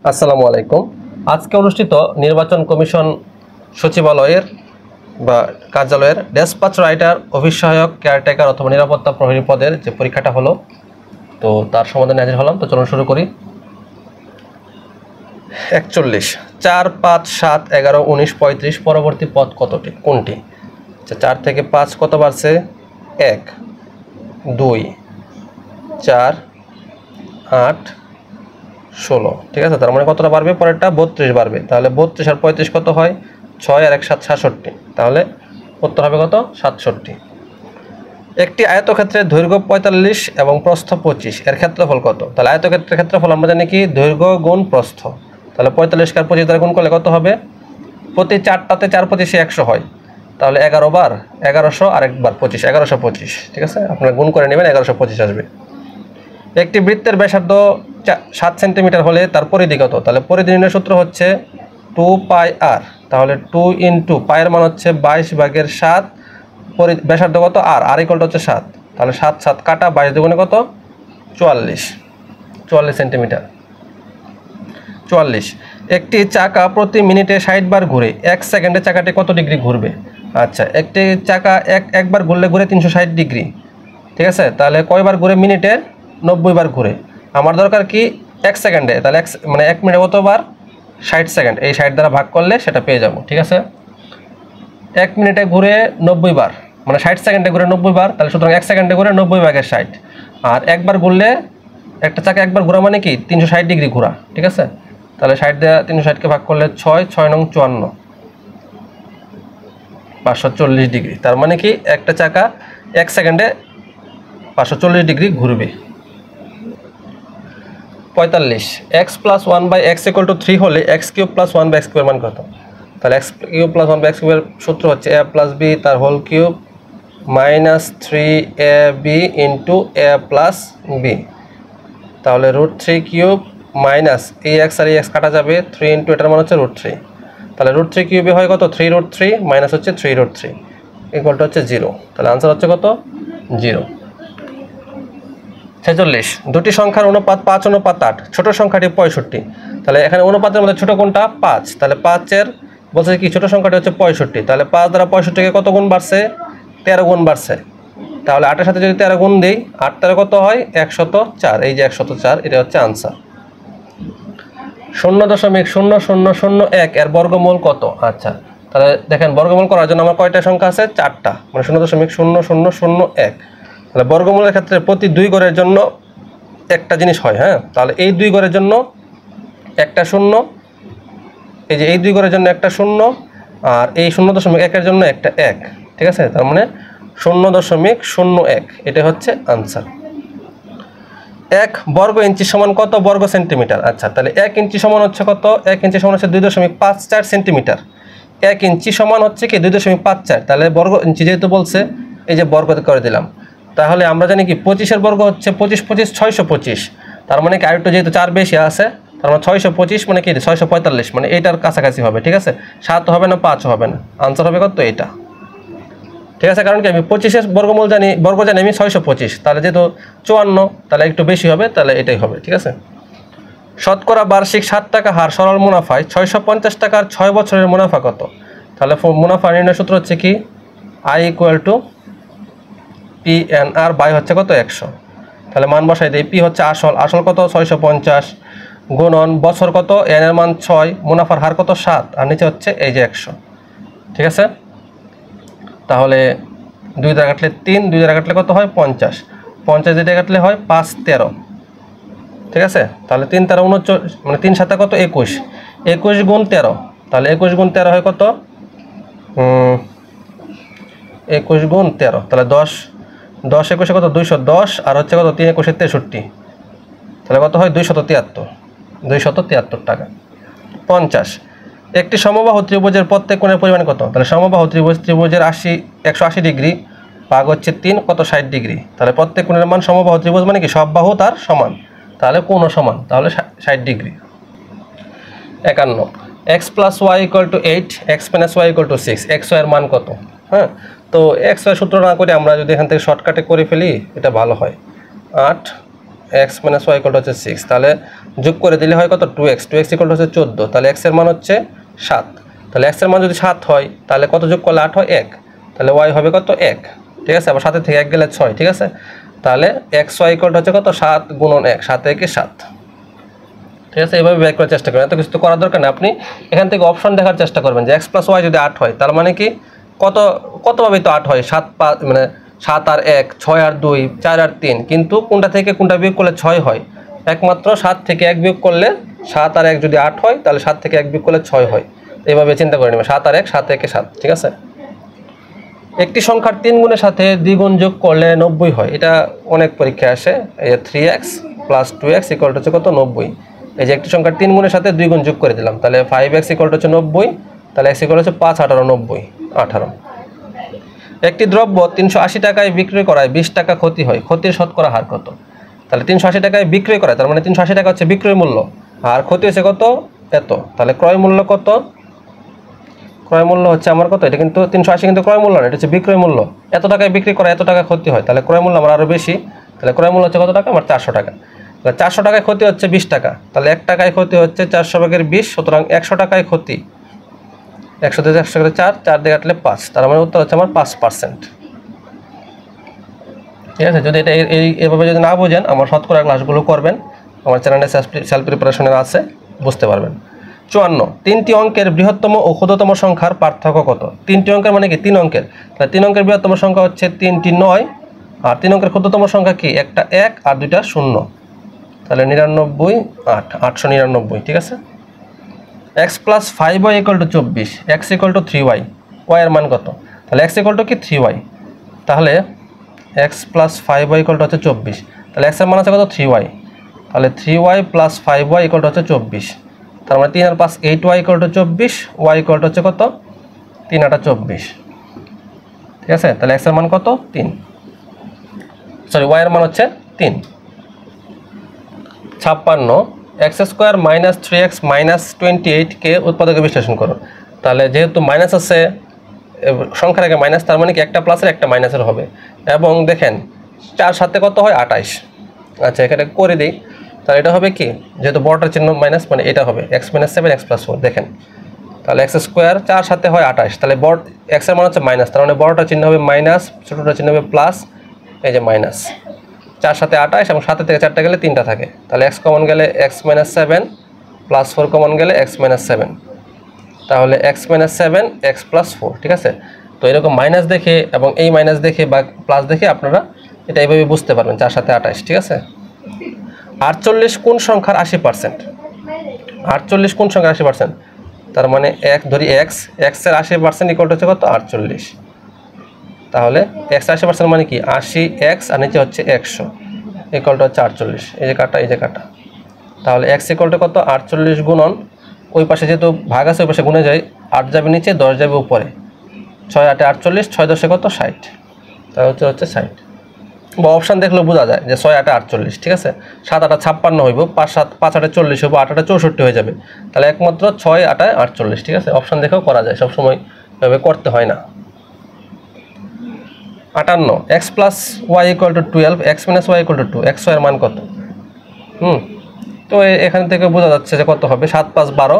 আসসালামু আলাইকুম। আজকে অনুষ্ঠিত নির্বাচন কমিশন সচিবালয়ের বা কার্যালয়ের ডেসপাচ রাইটার, অফিস সহায়ক, কেয়ারটেকার অথবা নিরাপত্তা প্রহরী পদের যে পরীক্ষাটা হলো, তো তার সমাধানে হাজির হলাম। তো চলুন শুরু করি। 41, 4, 5, 7, 11, 19, 35 পরবর্তী পদ কতটি, কোনটি? আচ্ছা, 4 থেকে 5 কত বাড়ছে? 1, 2, 4, 8, 16। ঠিক আছে, তার মানে কতটা বাড়বে? পরেরটা 32 বাড়বে। তাহলে 32 আর 35 কত হয়? 6 আর 1 7, 67। তাহলে উত্তর হবে কত? 67। একটি আয়তক্ষেত্রের দৈর্ঘ্য 45 এবং প্রস্থ 25, এর ক্ষেত্রফল কত? তাহলে আয়তক্ষেত্রের ক্ষেত্রফল আমরা জানি কি? দৈর্ঘ্য গুণ প্রস্থ। তাহলে 45 আর 25 দ্বারা গুণ করলে কত হবে? প্রতি 4টাতে 4 25 100 হয়। তাহলে 11 বার 1100 আর একবার 25, 1125। ঠিক আছে, আপনারা গুণ করে নেবেন, 1125 আসবে। একটি বৃত্তের ব্যাসার্ধ 7 সেন্টিমিটার হলে তার পরিধি কত? তাহলে পরিধি নির্ণয়ের সূত্র হচ্ছে 2 পাই আর। তাহলে 2 ইন্টু পায়ের মান হচ্ছে 22/7, ব্যাসার্ধ কত? আর ইকুয়াল হচ্ছে 7। তাহলে 7 7 কাটা 22 দুগুণে কত? 44 সেন্টিমিটার। 44। একটি চাকা প্রতি মিনিটে 60 বার ঘুরে, 1 সেকেন্ডে চাকাটি কত ডিগ্রি ঘুরবে? আচ্ছা, একটি চাকা একবার ঘুরলে ঘুরে 360 ডিগ্রি। ঠিক আছে, তাহলে কয়বার ঘুরে? মিনিটে 90 বার ঘুরে। আমার দরকার কি? 1 সেকেন্ডে। তাহলে 1 মিনিটে কতবার? 60 সেকেন্ড। এই 60 দ্বারা ভাগ করলে সেটা পেয়ে যাব। ঠিক আছে, 1 মিনিটে ঘুরে 90 বার, মানে 60 সেকেন্ডে ঘুরে 90 বার। তাহলে সুতরাং 1 সেকেন্ডে ঘুরে 90/60। আর একবার ঘুরলে, একটা চাকা একবার ঘোরা মানে কি? 360 ডিগ্রি ঘোরা। ঠিক আছে, তাহলে 60 দিয়ে 360কে ভাগ করলে 6, 6 নং 54, 540 ডিগ্রি। তার মানে কি? একটা চাকা 1 সেকেন্ডে 540 ডিগ্রি ঘুরবে। 45, x + 1/x = 3 হলে x³ + 1/x³ এর মান কত? তাহলে x³ + 1/x³ এর সূত্র হচ্ছে a + b তার whole cube minus 3ab into a + b। তাহলে √3³ মাইনাস এই x আর এই x কাটা যাবে, 3 ইন্টু এটার মান হচ্ছে √3। তাহলে √3 কিউবে হয় কত? 3√3 মাইনাস হচ্ছে 3√3 ইকুয়াল টু হচ্ছে 0। তাহলে আনসার হচ্ছে কত? 0। 46, দুটি সংখ্যার অনুপাত 5:8, ছোট সংখ্যাটি 65। তাহলে এখানে অনুপাতের মধ্যে ছোট কোনটা? 5। তাহলে 5-এর বলছে কি? ছোট সংখ্যাটি হচ্ছে 65। তাহলে 5 দ্বারা 65কে কত গুণ বাড়ছে? 13 গুণ বাড়ছে। তাহলে 8-এর সাথে যদি 13 গুণ দিই, 8 13 কত হয়? 104। এই যে 104, এটা হচ্ছে আনসার। 0.0001 এর বর্গমূল কত? আচ্ছা, তাহলে দেখেন, বর্গমূল করার জন্য আমার কয়টা সংখ্যা আছে? 4টা, মানে 0.0001। তাহলে বর্গমূলের ক্ষেত্রে প্রতি 2 ঘরের জন্য একটা জিনিস হয়। হ্যাঁ, তাহলে এই 2 ঘরের জন্য একটা শূন্য, এই যে এই 2 ঘরের জন্য একটা শূন্য, আর এই 0.1 জন্য একটা 1। ঠিক আছে, তার মানে 0.01, এটা হচ্ছে আনসার। 1 বর্গ ইঞ্চি সমান কত বর্গ সেন্টিমিটার? আচ্ছা, তাহলে 1 ইঞ্চি সমান হচ্ছে কত? 1 ইঞ্চি সমান হচ্ছে 2.54 সেন্টিমিটার। 1 ইঞ্চি সমান হচ্ছে কি? 2.54। তাহলে বর্গ ইঞ্চি যেহেতু বলছে, এই যে বর্গ করে দিলাম। তাহলে আমরা জানি কি? 25-এর বর্গ হচ্ছে 25 25 625। তার মানে কি আরেকটু যেহেতু 4 বেশি আছে, তার মানে 625 মানে কি? 645, মানে এইটার কাছাকাছি হবে। ঠিক আছে, 7 হবে না, 5 হবে না, আনসার হবে কত? এইটা। ঠিক আছে, কারণ কি? আমি 25-এর বর্গমূল জানি, বর্গ জানি আমি 625। তাহলে যেহেতু 54, তাহলে একটু বেশি হবে, তাহলে এটাই হবে। ঠিক আছে, শতকরা বার্ষিক 7 টাকা হার সরল মুনাফায় 650 টাকার 6 বছরের মুনাফা কত? তাহলে মুনাফা নির্ণয় সূত্র হচ্ছে কি? I = PNR বাই হচ্ছে কত? 100। তাহলে মান বসাই দেই। পি হচ্ছে আসল কত? 650 গুণন বছর কত? n এর মান 6, মুনাফার হার কত? 7, আর নিচে হচ্ছে এই যে 100। ঠিক আছে, তাহলে 2 দ্বারা কাটলে 3, 2 দ্বারা কাটলে কত হয়? 50, 50 দিয়ে কাটলে হয় 5 13। ঠিক আছে, তাহলে 3 13 39, মানে 3 7 কত? 21, 21 গুণ 13। তাহলে 21 গুণ 13 হয় কত? 21 গুণ 13, তাহলে 10 10 21 কত? 210, আর হচ্ছে কত? 3 21 63। তাহলে কত হয়? 273 টাকা। 50, একটি সমবাহু ত্রিভুজের প্রত্যেক কোণের পরিমাণ কত? তাহলে সমবাহু ত্রিভুজের 180 ডিগ্রি ভাগ হচ্ছে 3, কত? 60 ডিগ্রি। তাহলে প্রত্যেক কোণের মান, সমবাহু ত্রিভুজ মানে কি? সব বাহু তার সমান, তাহলে কোণও সমান, তাহলে 60 degree. 51, x + y = 8, x - y = 6, x y এর মান কত? হ্যাঁ, তো x y সূত্র না করে আমরা যদি এখান থেকে শর্টকাটে করে ফেলি, এটা ভালো হয়। 8 x minus y equal to হচ্ছে 6, তাহলে যোগ করে দিলে হয় কত 2x, 2x ইকুয়াল টু হচ্ছে 14, তাহলে x এর মান হচ্ছে 7, তাহলে x এর মান যদি 7 হয় তাহলে কত যোগ করলে 8 হয় 1, তাহলে y হবে কত 1, ঠিক আছে। আবার 7 থেকে 1 গেলে 6, ঠিক আছে। তাহলে xy ইকুয়াল টু হচ্ছে কত 7 গুণন 1, 7 একে 7, ঠিক আছে। এইভাবে বের করার চেষ্টা করবেন, এত কিছু তো করার দরকার নেই। আপনি এখান থেকে অপশন দেখার চেষ্টা করবেন যে x প্লাস ওয়াই যদি 8 হয় তার মানে কি কতভাবে তো 8 হয়, 7 5 মানে 7 আর 1, 6 আর 2, 4 আর 3, কিন্তু কোনটা থেকে কোনটা বিয়োগ করলে 6 হয়, একমাত্র 7 থেকে 1 বিয়োগ করলে 7 আর 1 যদি 8 হয় তাহলে 7 থেকে 1 বিয়োগ করলে 6 হয়। এইভাবে চিন্তা করে নেবেন, 7 আর 1, 7 একে 7, ঠিক আছে। একটি সংখ্যার 3 গুণের সাথে 2 গুণ যোগ করলে 90 হয়, এটা অনেক পরীক্ষায় আসে। এই 3x plus 2x equal to হচ্ছে কত 90, এই যে একটি সংখ্যার 3 গুণের সাথে 2 গুণ যোগ করে দিলাম, তাহলে 5x ইকুয়াল টু হচ্ছে 90, তাহলে x ইকুয়াল হচ্ছে 5 18 90 18। একটি দ্রব্য 380 টাকায় বিক্রয় করায় 20 টাকা ক্ষতি হয়, ক্ষতির শতকরা হার কত? তাহলে 380 টাকায় বিক্রয় করায়, তার মানে 380 টাকা হচ্ছে বিক্রয় মূল্য, আর ক্ষতি হচ্ছে কত এত, তাহলে ক্রয় মূল্য কত? ক্রয় মূল্য হচ্ছে আমার কত, এটা কিন্তু 380 কিন্তু ক্রয় মূল্য না, এটা হচ্ছে বিক্রয় মূল্য। এত টাকায় বিক্রি করা এত টাকা ক্ষতি হয়, তাহলে ক্রয় মূল্য আমার আরও বেশি, তাহলে ক্রয় মূল্য হচ্ছে কত টাকা? আমার 400 টাকা। তাহলে 400 টাকায় ক্ষতি হচ্ছে 20 টাকা, তাহলে 1 টাকায় ক্ষতি হচ্ছে 400 ভাগের 20, সুতরাং 100 টাকায় ক্ষতি 100 থেকে 100 করে 4, 4 দিয়ে কাটলে 5, তার মানে উত্তর হচ্ছে আমার 5%, ঠিক আছে। যদি এটা এইভাবে যদি না বোঝেন, আমার শতকরা ক্লাসগুলো করবেন, আমার চ্যানেলে সেলফ প্রিপারেশনের আছে, বুঝতে পারবেন। 54, 3টি অঙ্কের বৃহত্তম ও ক্ষুদ্রতম সংখ্যার পার্থক্য কত? 3টি অঙ্কের মানে কি 3 অঙ্কের, তাহলে 3 অঙ্কের বৃহত্তম সংখ্যা হচ্ছে 3টি 9, আর 3 অঙ্কের ক্ষুদ্রতম সংখ্যা কি একটা 1 আর 2টা 0, তাহলে 99 8 899, ঠিক আছে। x plus 5y equal to 24, x equal to 3y, y এর মান কত? তাহলে x ইকুয়াল টু কি 3y, তাহলে x plus 5y equal to হচ্ছে 24, তাহলে x এর মান আছে কত 3y, তাহলে 3y plus 5y equal to হচ্ছে 24, তার মানে 3 আর 5 8y equal to 24, y equal to হচ্ছে কত 3 8 24, ঠিক আছে। তাহলে x এর মান কত 3, সরি y এর মান হচ্ছে 3। 56, x square minus 3x minus 28 কে উৎপাদকে বিশ্লেষণ করো। তাহলে যেহেতু মাইনাস আছে, সংখ্যার আগে মাইনাস, তার মানে কি একটা প্লাসের একটা মাইনাসের হবে, এবং দেখেন 4 সাথে কত হয় 28, আচ্ছা এখানে করে দিই, তাহলে এটা হবে কি, যেহেতু বড়টার চিহ্ন মাইনাস, মানে এটা হবে x মাইনাস 7 x প্লাস 4, দেখেন তাহলে x স্কোয়ার 4 সাথে হয় 28, তাহলে বড় x এর মান হচ্ছে মাইনাস, তার মানে বড়টার চিহ্ন হবে মাইনাস, ছোটোটার চিহ্ন হবে প্লাস, এই যে মাইনাস 4 সাথে 28, এবং 7 থেকে 4টা গেলে 3টা থাকে, তাহলে x কমন গেলে x মাইনাস 7 প্লাস 4 কমন গেলে x মাইনাস 7, তাহলে x মাইনাস 7 x প্লাস 4, ঠিক আছে। তো এরকম মাইনাস দেখে এবং এই মাইনাস দেখে বা প্লাস দেখে আপনারা এটা এইভাবে বুঝতে পারবেন, 4 সাথে 28, ঠিক আছে। 48 কোন সংখ্যার 80%? 48 কোন সংখ্যার 80%? তার মানে এক ধরি x এর 80% ইকুয়াল হচ্ছে কত 48, তাহলে x 80% মানে কি 80x আর নিচে হচ্ছে 100 ইকুয়াল টু হচ্ছে 48, এই যে কাটা এই যে কাটা, তাহলে x ইকুয়াল টু কত 48 গুণন, ওই পাশে যেহেতু ভাগ আছে ওই পাশে গুণে যায়, 8 যাবে নিচে 10 যাবে উপরে, 6 8 48, 6 10 কত 60, তাহলে হচ্ছে 60, বা অপশান দেখলে বোঝা যায় যে 6 8 48, ঠিক আছে। 7 8 56 হইব, 5 7 5 8 40 হইব, 8 8 64 হয়ে যাবে, তাহলে একমাত্র 6 8 48, ঠিক আছে। অপশান দেখেও করা যায়, সবসময় এভাবে করতে হয় না। 58, x plus y equal to 12, x minus y equal to 2, x এর মান কত? তো এখান থেকে বোঝা যাচ্ছে যে কত হবে 7 5 12,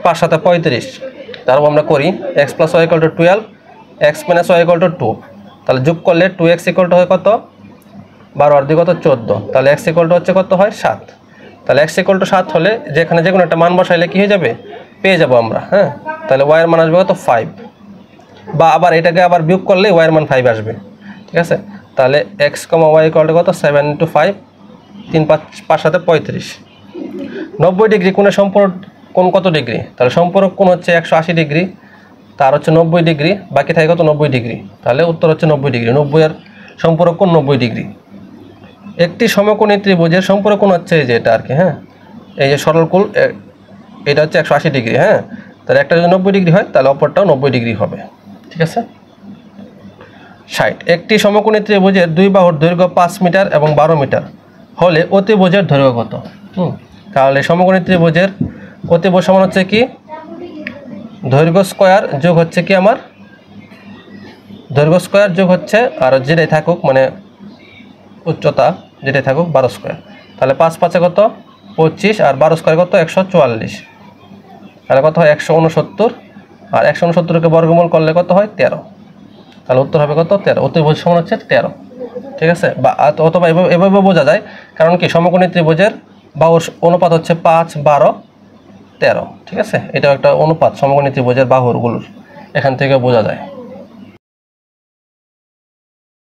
5 7 35, তারপর আমরা করি x plus y equal to 12, x minus y equal to 2, তাহলে যোগ করলে 2x ইকুয়াল টু হয় কত 12 আর 2 কত 14, তাহলে x ইকুয়াল টু হচ্ছে কত হয় 7, তাহলে x ইকুয়াল টু 7 হলে যেখানে যে কোনো একটা মান বসাইলে কি হয়ে যাবে পেয়ে যাব আমরা, হ্যাঁ। তাহলে y এর মান আসবে কত 5, বা আবার এটাকে আবার বিয়োগ করলে y এর মান 5 আসবে, ঠিক আছে। তাহলে x, y ইকুয়াল টু কত 7 × 5, 3 5 5 7 35। 90 ডিগ্রি কোণের সম্পর্ক কোণ কত ডিগ্রি? তাহলে সম্পর্ক কোণ হচ্ছে 180 ডিগ্রি, তার হচ্ছে 90 ডিগ্রি, বাকি থাকে কত 90 ডিগ্রি, তাহলে উত্তর হচ্ছে 90 ডিগ্রি। 90 এর সম্পর্ক কোণ 90 ডিগ্রি। একটি সমকোণী ত্রিভুজের সম্পর্ক কোণ হচ্ছে এই যে এটা আর কি, হ্যাঁ, এই যে সরল কোণ, এটা হচ্ছে 180 ডিগ্রি, হ্যাঁ। তাহলে একটা যদি 90 ডিগ্রি হয় তাহলে অপরটাও 90 ডিগ্রি হবে, ঠিক আছে। 60, একটি সমকোণী ত্রিভুজের দুই বাহুর দৈর্ঘ্য 5 মিটার এবং 12 মিটার হলে অতিভুজের দৈর্ঘ্য কত? তাহলে সমকোণী ত্রিভুজের অতিভুজ সমান হচ্ছে কি দৈর্ঘ্য স্কয়ার যোগ হচ্ছে কি আমার দৈর্ঘ্য স্কয়ার যোগ হচ্ছে আর যেটাই থাকুক মানে উচ্চতা যেটাই থাকুক 12 স্কয়ার। তাহলে 5 5 কত 25 আর 12 স্কয়ার কত 144, তাহলে কত হয় 169, আর 169কে বর্গমূল করলে কত হয় 13, তাহলে উত্তর হবে কত 13, অতিভুজ সমান হচ্ছে 13। ঠিক আছে, বা অথবা এভাবে বোঝা যায়, কারণ কি সমকোণী ত্রিভুজের বাহুর অনুপাত হচ্ছে 5 12 13। ঠিক আছে, এটাও একটা অনুপাত সমকোণী ত্রিভুজের বাহুরগুলোর, এখান থেকে বোঝা যায়।